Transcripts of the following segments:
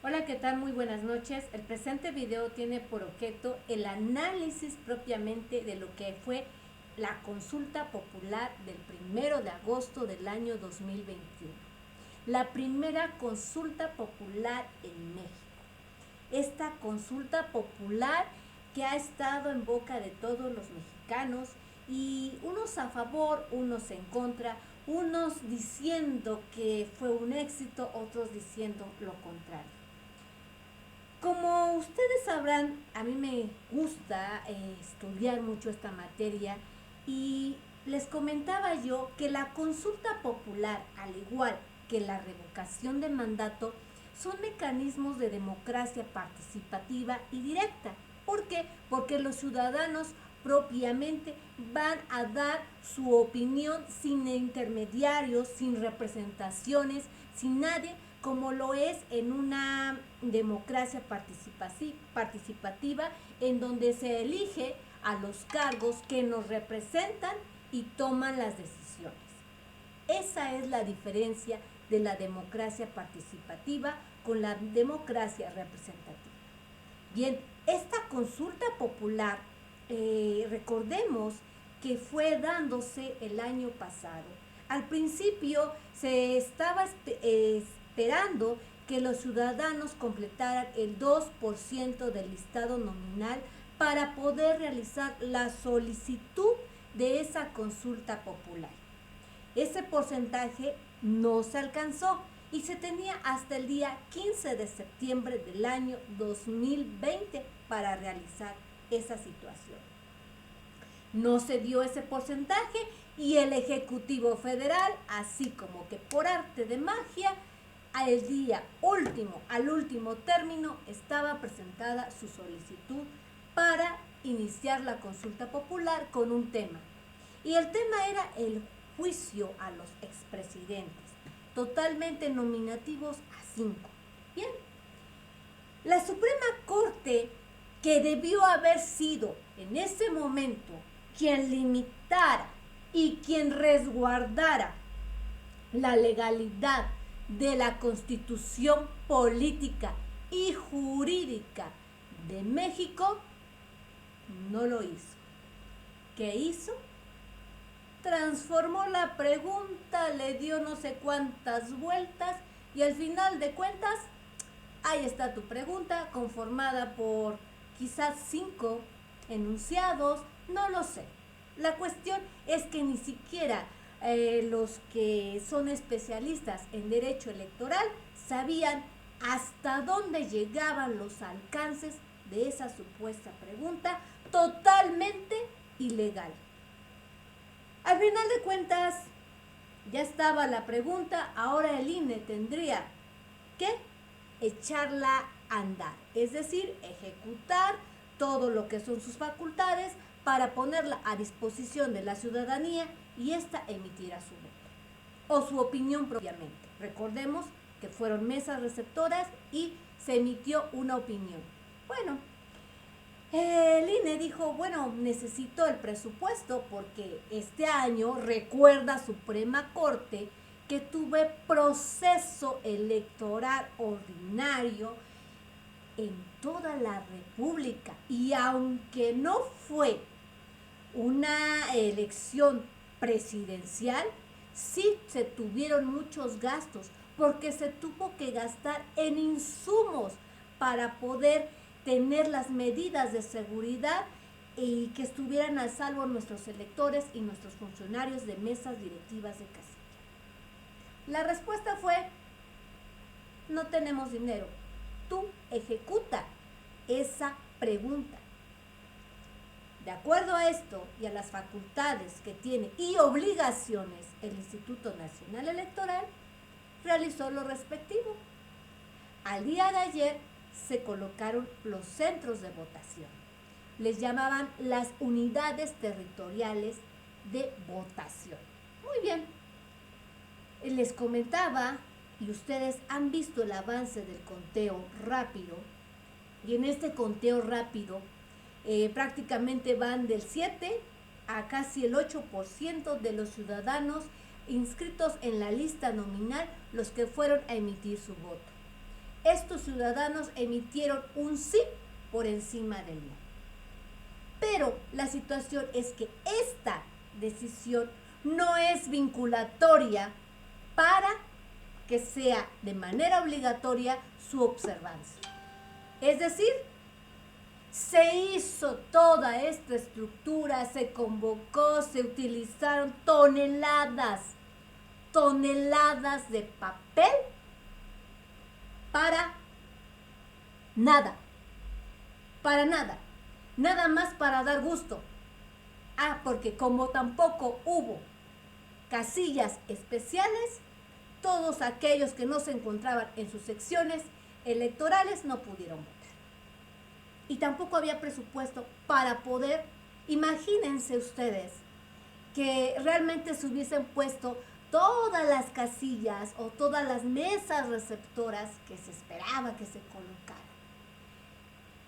Hola, ¿qué tal? Muy buenas noches. El presente video tiene por objeto el análisis propiamente de lo que fue la consulta popular del 1 de agosto del año 2021. La primera consulta popular en México. Esta consulta popular que ha estado en boca de todos los mexicanos y unos a favor, unos en contra, unos diciendo que fue un éxito, otros diciendo lo contrario. Como ustedes sabrán, a mí me gusta estudiar mucho esta materia y les comentaba yo que la consulta popular, al igual que la revocación de mandato, son mecanismos de democracia participativa y directa. ¿Por qué? Porque los ciudadanos propiamente van a dar su opinión sin intermediarios, sin representaciones, sin nadie, como lo es en una democracia participativa en donde se elige a los cargos que nos representan y toman las decisiones. Esa es la diferencia de la democracia participativa con la democracia representativa. Bien, esta consulta popular, recordemos que fue dándose el año pasado. Al principio se estaba esperando que los ciudadanos completaran el 2% del listado nominal para poder realizar la solicitud de esa consulta popular. Ese porcentaje no se alcanzó y se tenía hasta el día 15 de septiembre del año 2020 para realizar esa situación. No se dio ese porcentaje y el Ejecutivo Federal, así como que por arte de magia, al último término, estaba presentada su solicitud para iniciar la consulta popular con un tema. Y el tema era el juicio a los expresidentes, totalmente nominativos a 5. Bien, la Suprema Corte, que debió haber sido en ese momento quien limitara y quien resguardara la legalidad de la Constitución política y jurídica de México, no lo hizo. ¿Qué hizo? Transformó la pregunta, le dio no sé cuántas vueltas y al final de cuentas, ahí está tu pregunta, conformada por quizás 5 enunciados, no lo sé. La cuestión es que ni siquiera los que son especialistas en derecho electoral sabían hasta dónde llegaban los alcances de esa supuesta pregunta totalmente ilegal. Al final de cuentas, ya estaba la pregunta, ahora el INE tendría que echarla a andar, es decir, ejecutar todo lo que son sus facultades para ponerla a disposición de la ciudadanía y ésta emitirá su voto o su opinión propiamente. Recordemos que fueron mesas receptoras y se emitió una opinión. Bueno, el INE dijo, bueno, necesito el presupuesto porque este año, recuerda Suprema Corte, que tuve proceso electoral ordinario en toda la República y aunque no fue una elección presidencial, sí se tuvieron muchos gastos porque se tuvo que gastar en insumos para poder tener las medidas de seguridad y que estuvieran a salvo nuestros electores y nuestros funcionarios de mesas directivas de casilla. La respuesta fue, no tenemos dinero, tú ejecuta esa pregunta. De acuerdo a esto y a las facultades que tiene y obligaciones, el Instituto Nacional Electoral realizó lo respectivo. Al día de ayer se colocaron los centros de votación. Les llamaban las unidades territoriales de votación. Muy bien. Les comentaba, y ustedes han visto el avance del conteo rápido, y en este conteo rápido prácticamente van del 7 a casi el 8% de los ciudadanos inscritos en la lista nominal los que fueron a emitir su voto. estos ciudadanos emitieron un sí por encima del no. Pero la situación es que esta decisión no es vinculatoria para que sea de manera obligatoria su observancia. Es decir, se hizo toda esta estructura, se convocó, se utilizaron toneladas de papel para nada, nada más para dar gusto. Porque como tampoco hubo casillas especiales, todos aquellos que no se encontraban en sus secciones electorales no pudieron votar. Y tampoco había presupuesto para poder, imagínense ustedes, que realmente se hubiesen puesto todas las casillas o todas las mesas receptoras que se esperaba que se colocaran.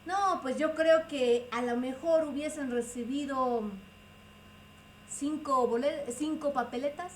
No, pues yo creo que a lo mejor hubiesen recibido 5 papeletas,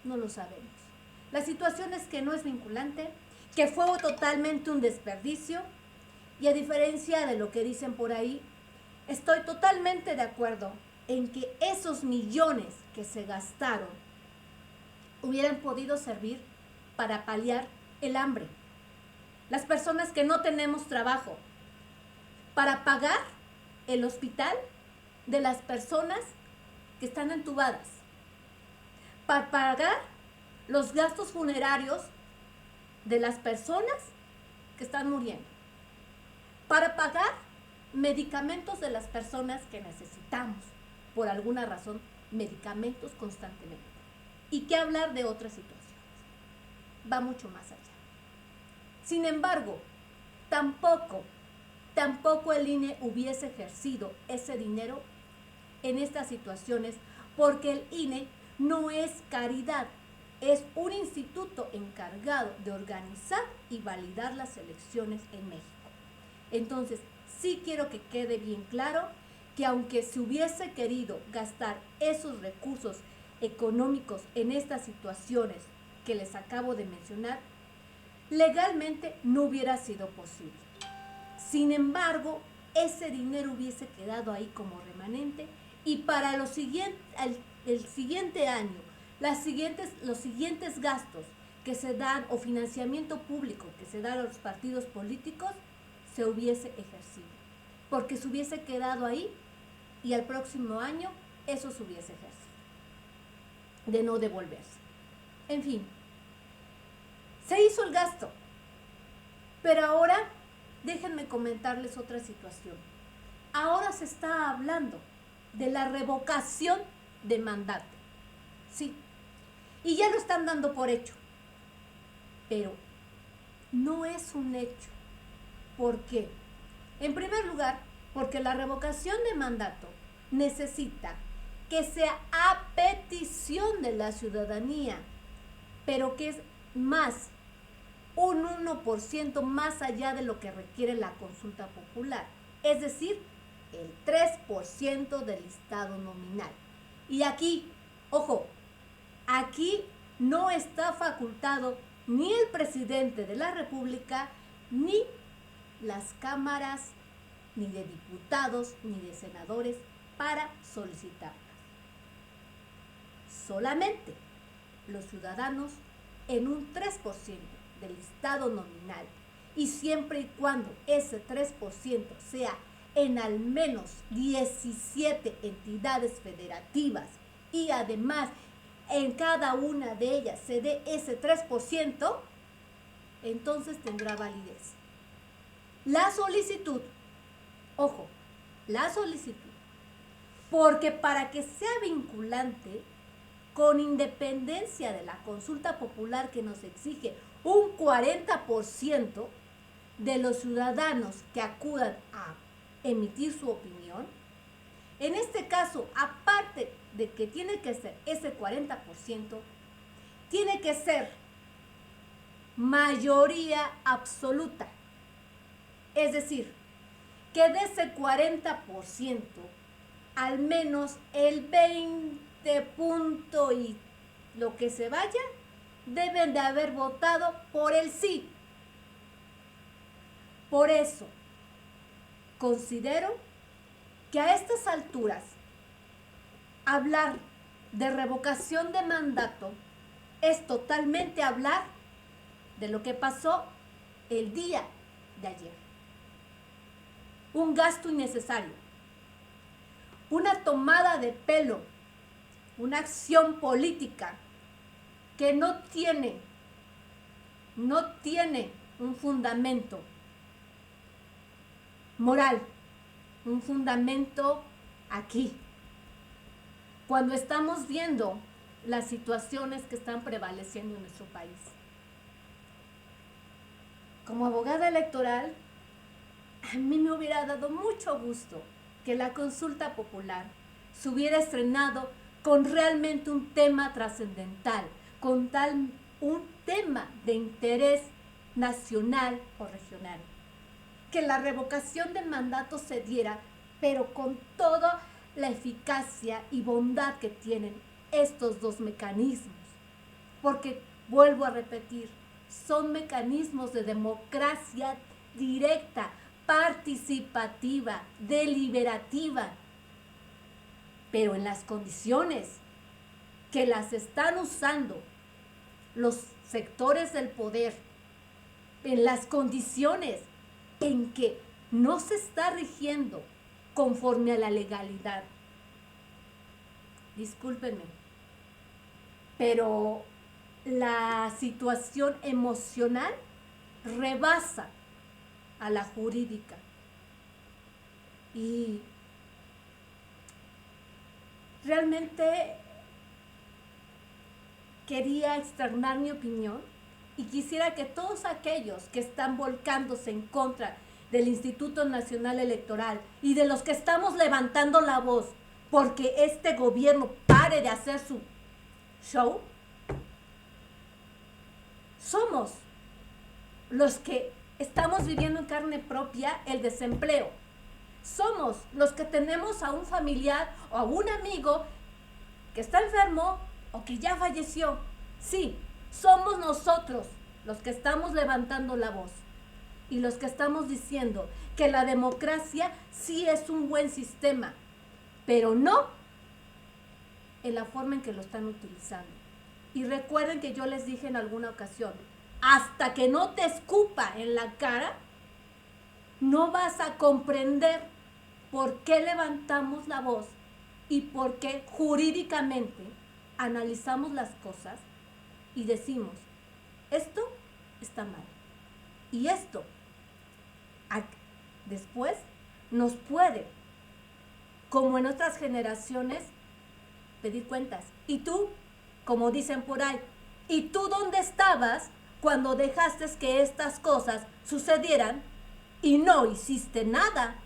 no lo sabemos. La situación es que no es vinculante, que fue totalmente un desperdicio, y a diferencia de lo que dicen por ahí, estoy totalmente de acuerdo en que esos millones que se gastaron hubieran podido servir para paliar el hambre. Las personas que no tenemos trabajo, para pagar el hospital de las personas que están entubadas, para pagar los gastos funerarios de las personas que están muriendo, para pagar medicamentos de las personas que necesitamos, por alguna razón, medicamentos constantemente. ¿Y qué hablar de otras situaciones? Va mucho más allá. Sin embargo, tampoco el INE hubiese ejercido ese dinero en estas situaciones, porque el INE no es caridad, es un instituto encargado de organizar y validar las elecciones en México. Entonces, sí quiero que quede bien claro que aunque se hubiese querido gastar esos recursos económicos en estas situaciones que les acabo de mencionar, legalmente no hubiera sido posible. Sin embargo, ese dinero hubiese quedado ahí como remanente, y para el siguiente año, los siguientes gastos que se dan o financiamiento público que se da a los partidos políticos se hubiese ejercido, porque se hubiese quedado ahí y al próximo año eso se hubiese ejercido, de no devolverse. En fin, se hizo el gasto, pero ahora déjenme comentarles otra situación. Ahora se está hablando de la revocación de mandato, sí, y ya lo están dando por hecho, pero no es un hecho. ¿Por qué? En primer lugar, porque la revocación de mandato necesita que sea a petición de la ciudadanía, pero que es más, un 1% más allá de lo que requiere la consulta popular, es decir, el 3% del listado nominal. Y aquí, ojo, aquí no está facultado ni el presidente de la República, ni las cámaras, ni de diputados, ni de senadores para solicitarlas. Solamente los ciudadanos en un 3% del listado nominal, y siempre y cuando ese 3% sea en al menos 17 entidades federativas y además en cada una de ellas se dé ese 3%, entonces tendrá validez. La solicitud, ojo, la solicitud, porque para que sea vinculante, con independencia de la consulta popular que nos exige un 40% de los ciudadanos que acudan a emitir su opinión, en este caso, aparte de que tiene que ser ese 40%, tiene que ser mayoría absoluta. Es decir, que de ese 40%, al menos el 20 punto y lo que se vaya, deben de haber votado por el sí. Por eso, considero que a estas alturas, hablar de revocación de mandato es totalmente hablar de lo que pasó el día de ayer. Un gasto innecesario, una tomada de pelo, una acción política que no tiene un fundamento moral, un fundamento aquí. Cuando estamos viendo las situaciones que están prevaleciendo en nuestro país. Como abogada electoral, a mí me hubiera dado mucho gusto que la consulta popular se hubiera estrenado con realmente un tema trascendental, con un tema de interés nacional o regional. Que la revocación de mandato se diera, pero con toda la eficacia y bondad que tienen estos dos mecanismos. Porque, vuelvo a repetir, son mecanismos de democracia directa, participativa, deliberativa, pero en las condiciones que las están usando los sectores del poder, en las condiciones en que no se está rigiendo conforme a la legalidad. Discúlpenme, pero la situación emocional rebasa a la jurídica. Y realmente quería externar mi opinión y quisiera que todos aquellos que están volcándose en contra del Instituto Nacional Electoral y de los que estamos levantando la voz porque este gobierno pare de hacer su show, somos los que estamos viviendo en carne propia el desempleo. Somos los que tenemos a un familiar o a un amigo que está enfermo o que ya falleció. Sí, somos nosotros los que estamos levantando la voz y los que estamos diciendo que la democracia sí es un buen sistema, pero no en la forma en que lo están utilizando. Y recuerden que yo les dije en alguna ocasión, hasta que no te escupa en la cara, no vas a comprender por qué levantamos la voz y por qué jurídicamente analizamos las cosas y decimos, esto está mal. Y esto después nos puede, como en otras generaciones, pedir cuentas. Y tú, como dicen por ahí, ¿y tú dónde estabas cuando dejaste que estas cosas sucedieran y no hiciste nada?